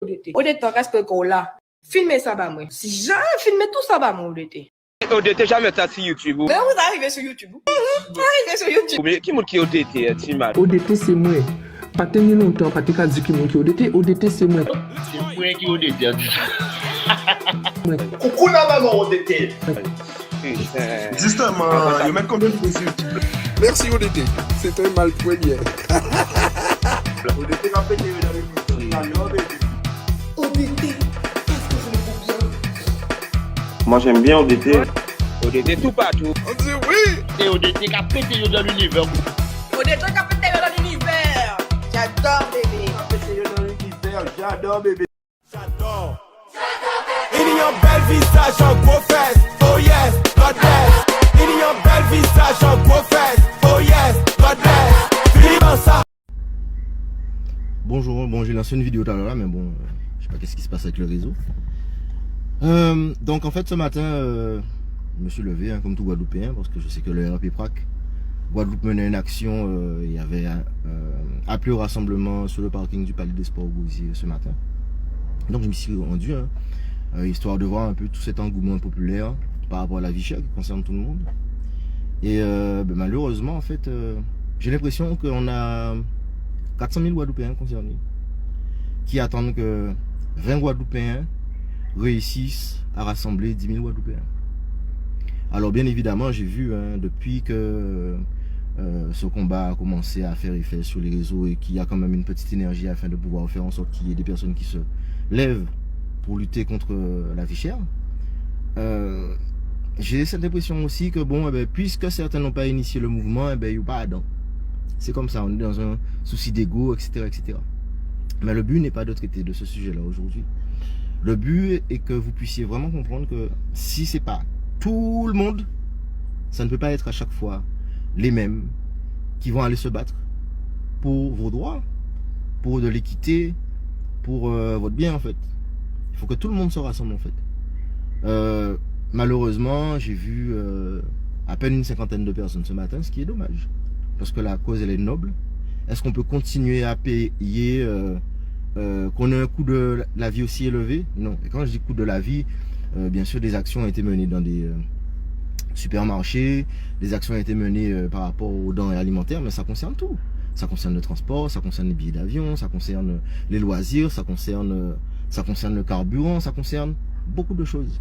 ODT reste qu'on là. Filmez ça bas moi. Si jamais filmez tout ça bas moi ODT. ODT jamais ça sur YouTube. Mais vous arrivez sur YouTube. Arrivez sur YouTube. Qui monte qui ODT, Timal? ODT c'est moi. Pas tenir longtemps, pas te dire qui monte qui ODT. ODT c'est moi. C'est moi qui ODT. Coucou la maman ODT. Justement, il y a même combien de mesures? Merci ODT. C'est un mal premier. ODT va péter dans l'émission. ODT. Moi j'aime bien ODT. ODT tout partout. On dit oui. Et ODT qui a pété dans l'univers. ODT qui a pété dans l'univers. J'adore bébé. Pété dans l'univers, j'adore bébé. J'adore. Il y a un bel visage en gros fesses. Oh yes, God bless. Il y a un bel visage en gros fesses. Oh yes, God bless. Philippe ça. Bonjour, bon j'ai lancé une vidéo tout à l'heure mais bon, je sais pas qu'est-ce qui se passe avec le réseau. Donc en fait ce matin, je me suis levé comme tout Guadeloupéen parce que je sais que le RAP-PRAC Guadeloupe menait une action, il y avait appelé au rassemblement sur le parking du Palais des Sports Gouzier ce matin. Donc je me suis rendu, histoire de voir un peu tout cet engouement populaire par rapport à la vie chère qui concerne tout le monde. Et malheureusement en fait, j'ai l'impression qu'on a 400 000 Guadeloupéens concernés qui attendent que 20 Guadeloupéens réussissent à rassembler 10 000 Guadeloupéens. Alors bien évidemment, j'ai vu depuis que ce combat a commencé à faire effet sur les réseaux et qu'il y a quand même une petite énergie afin de pouvoir faire en sorte qu'il y ait des personnes qui se lèvent pour lutter contre la vie chère. J'ai cette impression aussi que bon, puisque certains n'ont pas initié le mouvement, il n'y a pas dedans. C'est comme ça, on est dans un souci d'ego, etc., etc. Mais le but n'est pas de traiter de ce sujet-là aujourd'hui. Le but est que vous puissiez vraiment comprendre que si c'est pas tout le monde, ça ne peut pas être à chaque fois les mêmes qui vont aller se battre pour vos droits, pour de l'équité, pour votre bien en fait. Il faut que tout le monde se rassemble en fait. Malheureusement, j'ai vu à peine une cinquantaine de personnes ce matin, ce qui est dommage. Parce que la cause elle est noble. Est-ce qu'on peut continuer à payer qu'on ait un coût de la vie aussi élevé? Non. Et quand je dis coût de la vie, bien sûr des actions ont été menées dans des supermarchés, des actions ont été menées par rapport aux denrées alimentaires, mais ça concerne tout. Ça concerne le transport, ça concerne les billets d'avion, ça concerne les loisirs, ça concerne le carburant, ça concerne beaucoup de choses.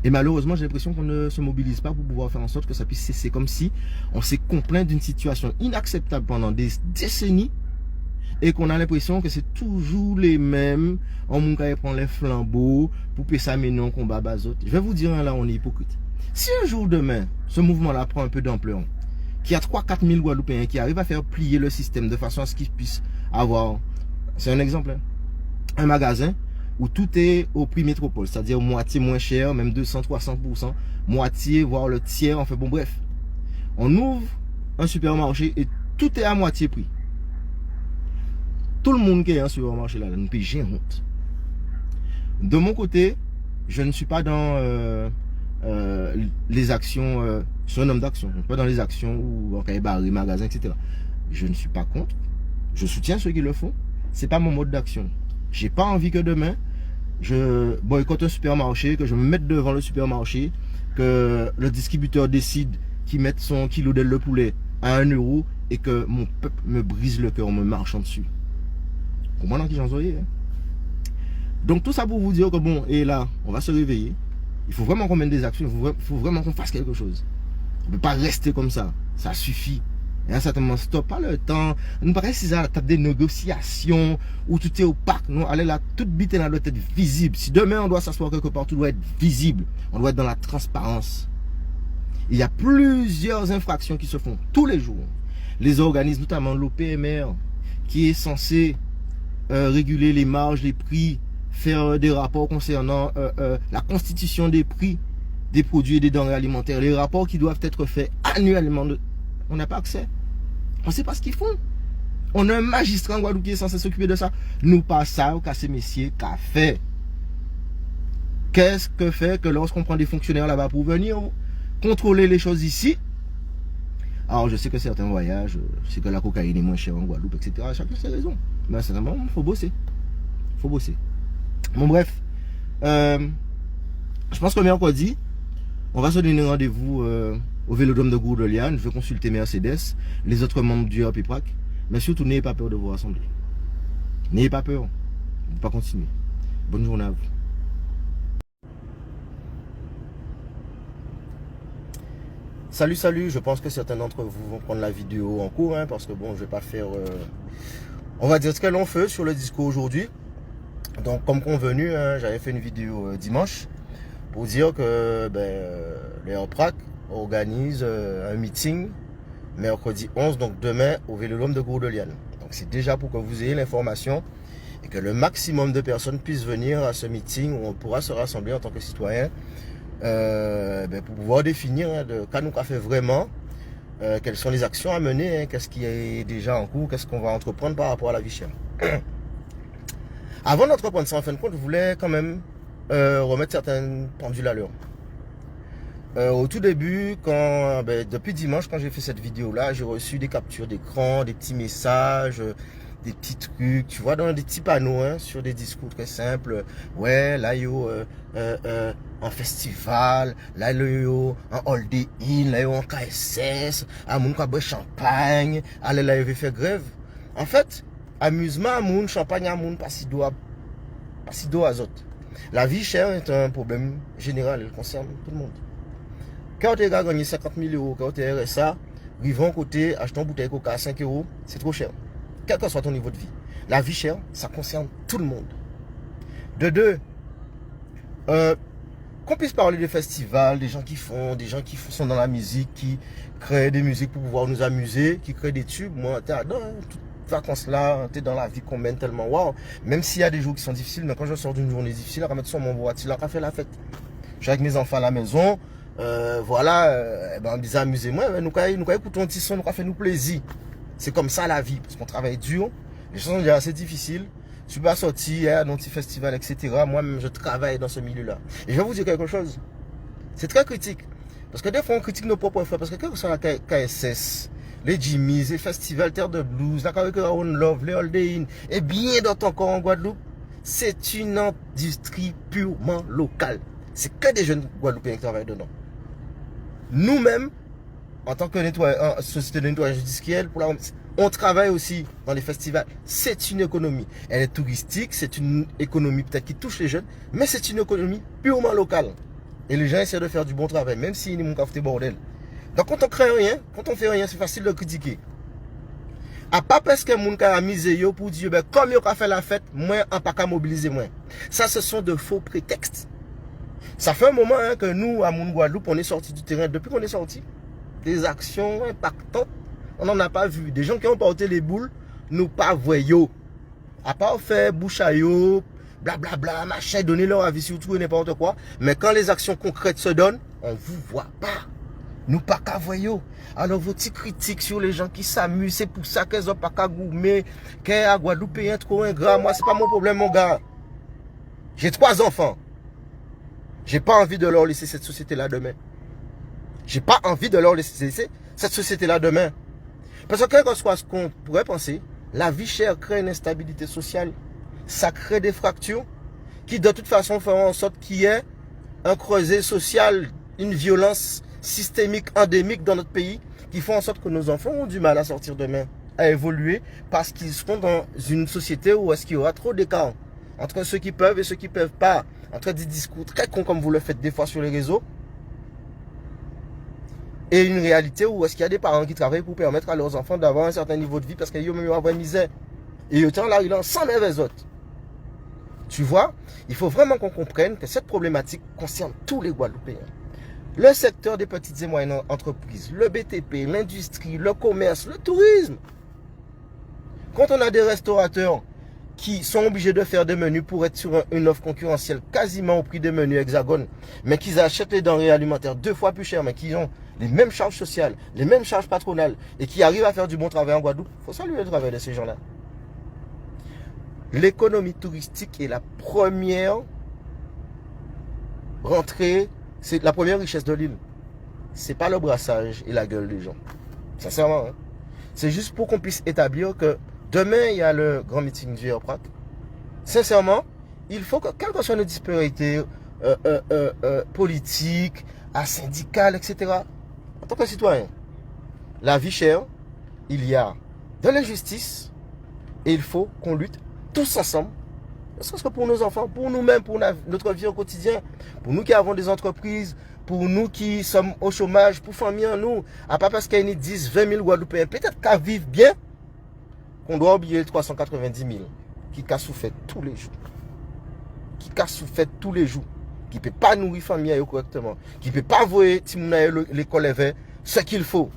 Et malheureusement, j'ai l'impression qu'on ne se mobilise pas pour pouvoir faire en sorte que ça puisse cesser, comme si on s'est complaint d'une situation inacceptable pendant des décennies et qu'on a l'impression que c'est toujours les mêmes, on prend les flambeaux pour ça mener en combat bazot. Je vais vous dire là, on est hypocrite. Si un jour demain, ce mouvement-là prend un peu d'ampleur, qu'il y a 3-4 000 Guadeloupéens qui arrivent à faire plier le système de façon à ce qu'ils puissent avoir, c'est un exemple, un magasin où tout est au prix métropole, c'est-à-dire moitié moins cher, même 200-300%, moitié, voire le tiers, enfin bon bref. On ouvre un supermarché et tout est à moitié prix. Tout le monde qui est un supermarché là, nous paye j'ai honte. De mon côté, je ne suis pas dans les actions, je suis un homme d'action, pas dans les actions où on va barrer magasins, etc. Je ne suis pas contre, je soutiens ceux qui le font, c'est pas mon mode d'action. J'ai pas envie que demain, je boycotte un supermarché, que je me mette devant le supermarché, que le distributeur décide qu'il mette son kilo d'aile de poulet à 1 € et que mon peuple me brise le cœur en me marchant dessus. Comment qui j'en soyez, hein? Donc tout ça pour vous dire que bon, et là, on va se réveiller. Il faut vraiment qu'on mène des actions, il faut vraiment qu'on fasse quelque chose. On ne peut pas rester comme ça, ça suffit. Et à un certain moment, stop, pas le temps. Nous paraît si ça, t'as des négociations où tout est opaque. Non, allez là, toute bite là doit être visible. Si demain on doit s'asseoir quelque part, tout doit être visible. On doit être dans la transparence. Il y a plusieurs infractions qui se font tous les jours. Les organismes, notamment l'OPMR, qui est censé réguler les marges, les prix, faire des rapports concernant la constitution des prix des produits et des denrées alimentaires. Les rapports qui doivent être faits annuellement. On n'a pas accès. On ne sait pas ce qu'ils font. On a un magistrat en Guadeloupe qui est censé s'occuper de ça. Nous pas ça, qu'à ces messieurs, qu'a fait. Qu'est-ce que fait que lorsqu'on prend des fonctionnaires là-bas pour venir contrôler les choses ici? Alors je sais que certains voyagent, je sais que la cocaïne est moins chère en Guadeloupe, etc. Chacun ses raisons. Mais à un certain moment, il faut bosser. Faut bosser. Bon, bref. Je pense que mercredi, on va se donner rendez-vous au Vélodrome de Gourdeliane. Je vais consulter Mercedes, les autres membres du RP-PRAC. Mais surtout, n'ayez pas peur de vous rassembler. N'ayez pas peur. On ne peut pas continuer. Bonne journée à vous. Salut, salut. Je pense que certains d'entre vous vont prendre la vidéo en cours, hein, parce que bon, je vais pas faire, on va dire, très long feu sur le discours aujourd'hui. Donc, comme convenu, hein, j'avais fait une vidéo dimanche pour dire que le RP-PRAC organise un meeting mercredi 11, donc demain, au Vélodrome de Gourdeliane. Donc, c'est déjà pour que vous ayez l'information et que le maximum de personnes puissent venir à ce meeting où on pourra se rassembler en tant que citoyen pour pouvoir définir hein, de quoi nous a fait vraiment, quelles sont les actions à mener, hein, qu'est-ce qui est déjà en cours, qu'est-ce qu'on va entreprendre par rapport à la vie chère. Avant d'entreprendre ça, en fin de compte, je voulais quand même remettre certaines pendules à l'heure. Au tout début, depuis dimanche, quand j'ai fait cette vidéo-là, j'ai reçu des captures d'écran, des petits messages, des petits trucs, tu vois, dans des petits panneaux, hein, sur des discours très simples. Ouais, là, yo, en festival, là, yo, en Holiday Inn, là, yo, en KSS, à mon boire champagne, allez, là, yo, faire grève. En fait, amusement à moun, champagne à moun, pas si d'eau azote. La vie chère est un problème général, elle concerne tout le monde. Quand tu as gagné 50 000 euros, quand tu es RSA, vivant côté, achetant une bouteille coca à 5 euros, c'est trop cher. Quel que soit ton niveau de vie. La vie chère, ça concerne tout le monde. De deux, qu'on puisse parler de festivals, des gens qui sont dans la musique, qui créent des musiques pour pouvoir nous amuser, qui créent des tubes. Moi, t'es dans toutes vacances là, t'es dans la vie qu'on mène tellement waouh. Même s'il y a des jours qui sont difficiles, mais quand je sors d'une journée difficile, je vais mettre sur mon voiture, je vais faire la fête. Je suis avec mes enfants à la maison. On disait amusez-moi, nous écoutons un petit son, nous fait nous plaisir. C'est comme ça la vie, parce qu'on travaille dur, les choses sont déjà assez difficiles. Je suis pas sorti dans un petit festival, etc. Moi-même, je travaille dans ce milieu-là. Et je vais vous dire quelque chose. C'est très critique. Parce que des fois, on critique nos propres frères. Parce que quel que soit la KSS, les Jimmy's, les festivals Terre de Blues, la Carrière One Love, les Holiday Inn, et bien d'autres encore en Guadeloupe, c'est une industrie purement locale. C'est que des jeunes Guadeloupéens qui travaillent dedans. Nous-mêmes, en tant que société de nettoyage industriel, on travaille aussi dans les festivals. C'est une économie. Elle est touristique, c'est une économie peut-être qui touche les jeunes, mais c'est une économie purement locale. Et les gens essaient de faire du bon travail, même s'ils n'ont pas fait bordel. Donc quand on crée rien, quand on fait rien, c'est facile de critiquer. À pas parce que moun ka misé yo pour dire comme yo ka fait la fête, moi en pas qu'à mobiliser moi. Ça ce sont de faux prétextes. Ça fait un moment hein, que nous à Moun Guadeloupe, on est sorti du terrain. Depuis qu'on est sorti, des actions impactantes, on n'en a pas vu. Des gens qui ont porté les boules, nous pas voyons. À part faire bouche à yo, blablabla, machin, donner leur avis sur tout et n'importe quoi. Mais quand les actions concrètes se donnent, on vous voit pas. Nous pas qu'à voyons. Alors vos petits critiques sur les gens qui s'amusent, c'est pour ça qu'ils ont pas qu'à gourmet, qu'à Guadeloupe est trop ingrat. Moi c'est pas mon problème mon gars. J'ai 3 enfants. J'ai pas envie de leur laisser cette société-là demain. J'ai pas envie de leur laisser cette société-là demain. Parce que quel que soit ce qu'on pourrait penser, la vie chère crée une instabilité sociale. Ça crée des fractures qui de toute façon feront en sorte qu'il y ait un creuset social, une violence systémique, endémique dans notre pays, qui font en sorte que nos enfants ont du mal à sortir demain, à évoluer, parce qu'ils seront dans une société où est-ce qu'il y aura trop d'écart entre ceux qui peuvent et ceux qui ne peuvent pas, entre des discours très cons comme vous le faites des fois sur les réseaux, et une réalité où est-ce qu'il y a des parents qui travaillent pour permettre à leurs enfants d'avoir un certain niveau de vie parce qu'ils ont avoir une misère. Et autant là, ils ont 100 mauvaises autres. Tu vois, il faut vraiment qu'on comprenne que cette problématique concerne tous les Guadeloupéens. Le secteur des petites et moyennes entreprises, le BTP, l'industrie, le commerce, le tourisme. Quand on a des restaurateurs qui sont obligés de faire des menus pour être sur une offre concurrentielle quasiment au prix des menus Hexagone, mais qu'ils achètent les denrées alimentaires 2 fois plus cher, mais qui ont les mêmes charges sociales, les mêmes charges patronales, et qui arrivent à faire du bon travail en Guadeloupe, il faut saluer le travail de ces gens-là. L'économie touristique est la première rentrée, c'est la première richesse de l'île. C'est pas le brassage et la gueule des gens. Sincèrement, hein. C'est juste pour qu'on puisse établir que demain, il y a le grand meeting du RP-PRAC. sincèrement, il faut que, quelles que soient nos disparités politiques, syndicales, etc., en tant que citoyen, la vie chère, il y a de l'injustice et il faut qu'on lutte tous ensemble, ne serait-ce que pour nos enfants, pour nous-mêmes, pour notre vie au quotidien, pour nous qui avons des entreprises, pour nous qui sommes au chômage, pour famille en nous, à pas parce qu'il y a 10, 20 000 Guadeloupéens, peut-être qu'à vivre bien, qu'on doit oublier les 390 000 qui cassent souffert tous les jours. Qui cassent souffert tous les jours. Qui ne peut pas nourrir famille correctement. Qui ne peut pas envoyer l'école vers ce qu'il faut.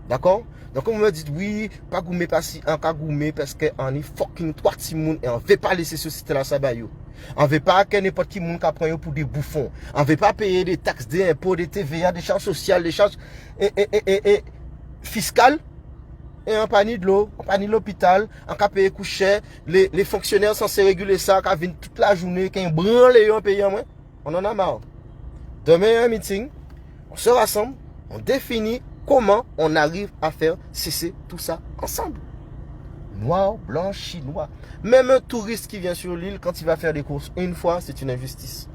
D'accord? Donc, on me dit, oui, pas goumer, pas si, en cas goumer, parce qu'on est fucking 3 petits moun et on ne veut pas laisser ce système là, ça va yo. On ne veut pas que n'importe qui moun prenne pour des bouffons. On ne veut pas payer des taxes, des impôts, des TVA, des charges sociales, des charges fiscales. Et en panier de l'eau, en panier de l'hôpital, en cas payer coucher, les fonctionnaires censés réguler ça, qui viennent toute la journée, qui branlent en payant moins. On en a marre. Demain, il y a un meeting, on se rassemble, on définit comment on arrive à faire cesser tout ça ensemble. Noir, blanc, chinois. Même un touriste qui vient sur l'île, quand il va faire des courses une fois, c'est une injustice.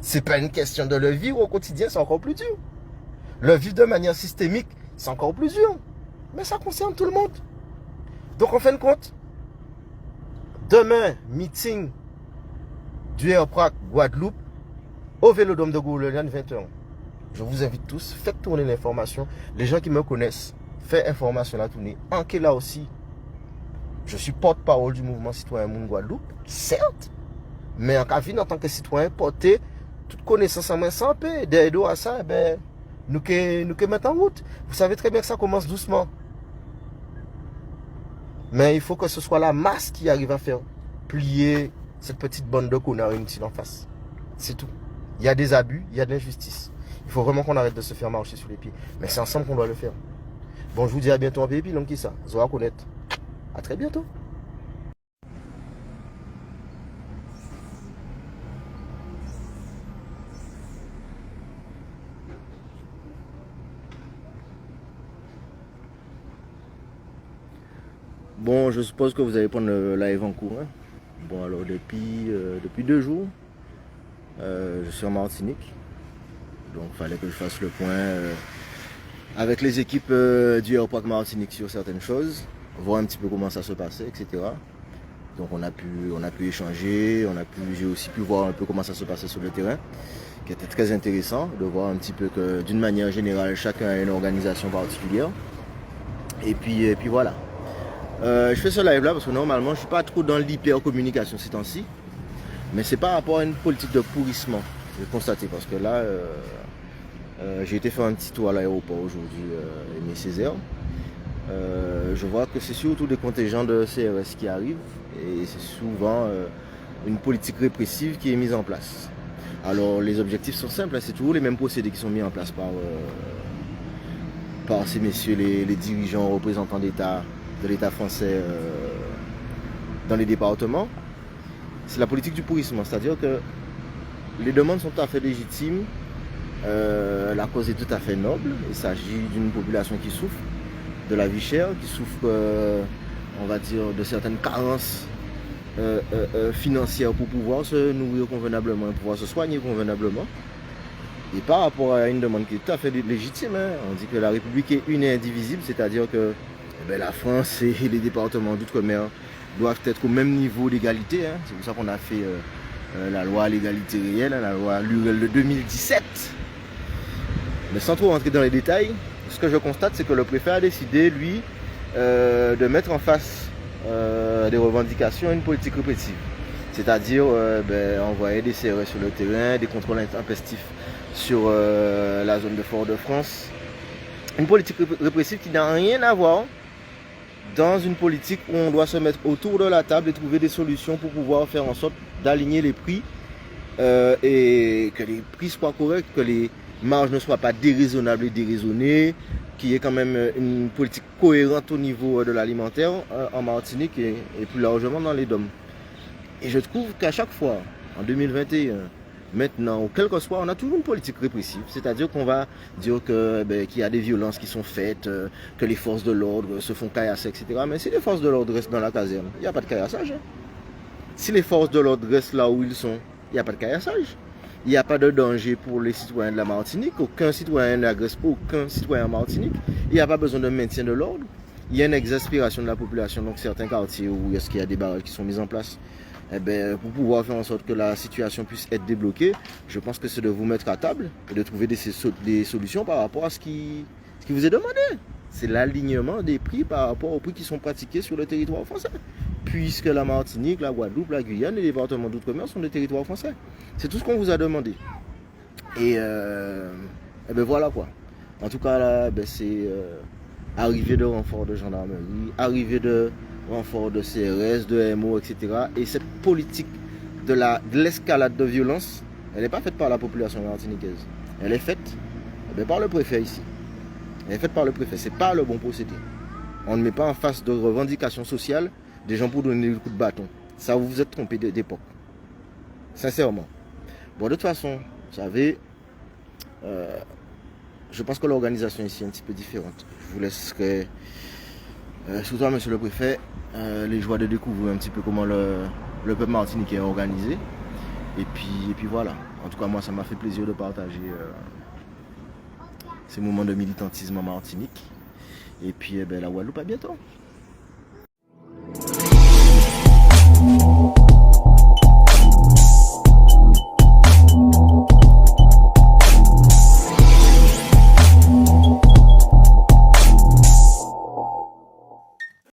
C'est pas une question de le vivre au quotidien, c'est encore plus dur. Le vivre de manière systémique, c'est encore plus dur. Mais ça concerne tout le monde. Donc en fin de compte, demain, meeting du Airprac Guadeloupe au Vélodrome de Goulogne, 20h. Je vous invite tous, faites tourner l'information. Les gens qui me connaissent, faites information là tourner. En qui là aussi, je suis porte-parole du mouvement citoyen Moun Guadeloupe, certes, mais en tant que citoyen, porter toute connaissance en main sans paix, d'aide à ça, ben, nous que mettre en route. Vous savez très bien que ça commence doucement. Mais il faut que ce soit la masse qui arrive à faire plier cette petite bande de connards inutiles en face. C'est tout. Il y a des abus, il y a de l'injustice. Il faut vraiment qu'on arrête de se faire marcher sur les pieds. Mais c'est ensemble qu'on doit le faire. Bon, je vous dis à bientôt en pays, donc qui ça? Zora connaître. À très bientôt. Bon, je suppose que vous allez prendre le live en cours. Hein. Bon, alors depuis 2 jours, je suis en Martinique. Donc, il fallait que je fasse le point avec les équipes du Airprac Martinique sur certaines choses, voir un petit peu comment ça se passait, etc. Donc, on a pu échanger, j'ai aussi pu voir un peu comment ça se passait sur le terrain, qui était très intéressant de voir un petit peu que d'une manière générale, chacun a une organisation particulière. Et puis voilà. Je fais ce live là parce que normalement je suis pas trop dans l'hyper-communication ces temps-ci. Mais c'est par rapport à une politique de pourrissement. J'ai constaté parce que là, j'ai été faire un petit tour à l'aéroport aujourd'hui, Aimé Césaire. Je vois que c'est surtout des contingents de CRS qui arrivent. Et c'est souvent une politique répressive qui est mise en place. Alors les objectifs sont simples, hein, c'est toujours les mêmes procédés qui sont mis en place par ces messieurs, les dirigeants, représentants d'État, de l'État français dans les départements. C'est la politique du pourrissement, c'est-à-dire que les demandes sont tout à fait légitimes, la cause est tout à fait noble. Il s'agit d'une population qui souffre de la vie chère, qui souffre, on va dire, de certaines carences financières pour pouvoir se nourrir convenablement, pour pouvoir se soigner convenablement. Et par rapport à une demande qui est tout à fait légitime, hein, on dit que la République est une et indivisible, c'est-à-dire que la France et les départements d'outre-mer doivent être au même niveau d'égalité. Hein. C'est pour ça qu'on a fait la loi à l'égalité réelle, la loi Lurel de 2017. Mais sans trop rentrer dans les détails, ce que je constate, c'est que le préfet a décidé, lui, de mettre en face des revendications une politique répressive. C'est-à-dire envoyer des CRS sur le terrain, des contrôles intempestifs sur la zone de Fort-de-France. Une politique répressive qui n'a rien à voir dans une politique où on doit se mettre autour de la table et trouver des solutions pour pouvoir faire en sorte d'aligner les prix et que les prix soient corrects, que les marges ne soient pas déraisonnables et déraisonnées, qu'il y ait quand même une politique cohérente au niveau de l'alimentaire en Martinique et plus largement dans les DOM. Et je trouve qu'à chaque fois, en 2021, maintenant, ou quel que soit, on a toujours une politique répressive. C'est-à-dire qu'on va dire qu'il y a des violences qui sont faites, que les forces de l'ordre se font caillasser, etc. Mais si les forces de l'ordre restent dans la caserne, il n'y a pas de caillassage. Hein. Si les forces de l'ordre restent là où ils sont, il n'y a pas de caillassage. Il n'y a pas de danger pour les citoyens de la Martinique. Aucun citoyen n'agresse aucun citoyen en Martinique. Il n'y a pas besoin de maintien de l'ordre. Il y a une exaspération de la population. Donc certains quartiers où il y a des barrages qui sont mis en place, eh ben, pour pouvoir faire en sorte que la situation puisse être débloquée, je pense que c'est de vous mettre à table et de trouver des solutions par rapport à ce qui vous est demandé. C'est l'alignement des prix par rapport aux prix qui sont pratiqués sur le territoire français. Puisque la Martinique, la Guadeloupe, la Guyane et les départements d'outre-mer sont des territoires français. C'est tout ce qu'on vous a demandé. Et ben voilà quoi. En tout cas là, ben c'est arrivée de renfort de gendarmerie, arrivée de renfort de CRS, de MO, etc. Et cette politique de l'escalade de violence, elle n'est pas faite par la population martiniquaise. Elle est faite par le préfet ici. Elle est faite par le préfet. C'est pas le bon procédé. On ne met pas en face de revendications sociales des gens pour donner le coup de bâton. Ça, vous vous êtes trompé d'époque. Sincèrement. Bon, de toute façon, vous savez, je pense que l'organisation ici est un petit peu différente. Je vous laisserai, surtout à monsieur le préfet, les joies de découvrir un petit peu comment le peuple martiniquais est organisé. Et puis voilà. En tout cas, moi, ça m'a fait plaisir de partager ces moments de militantisme en Martinique. Et puis, la Guadeloupe, à bientôt.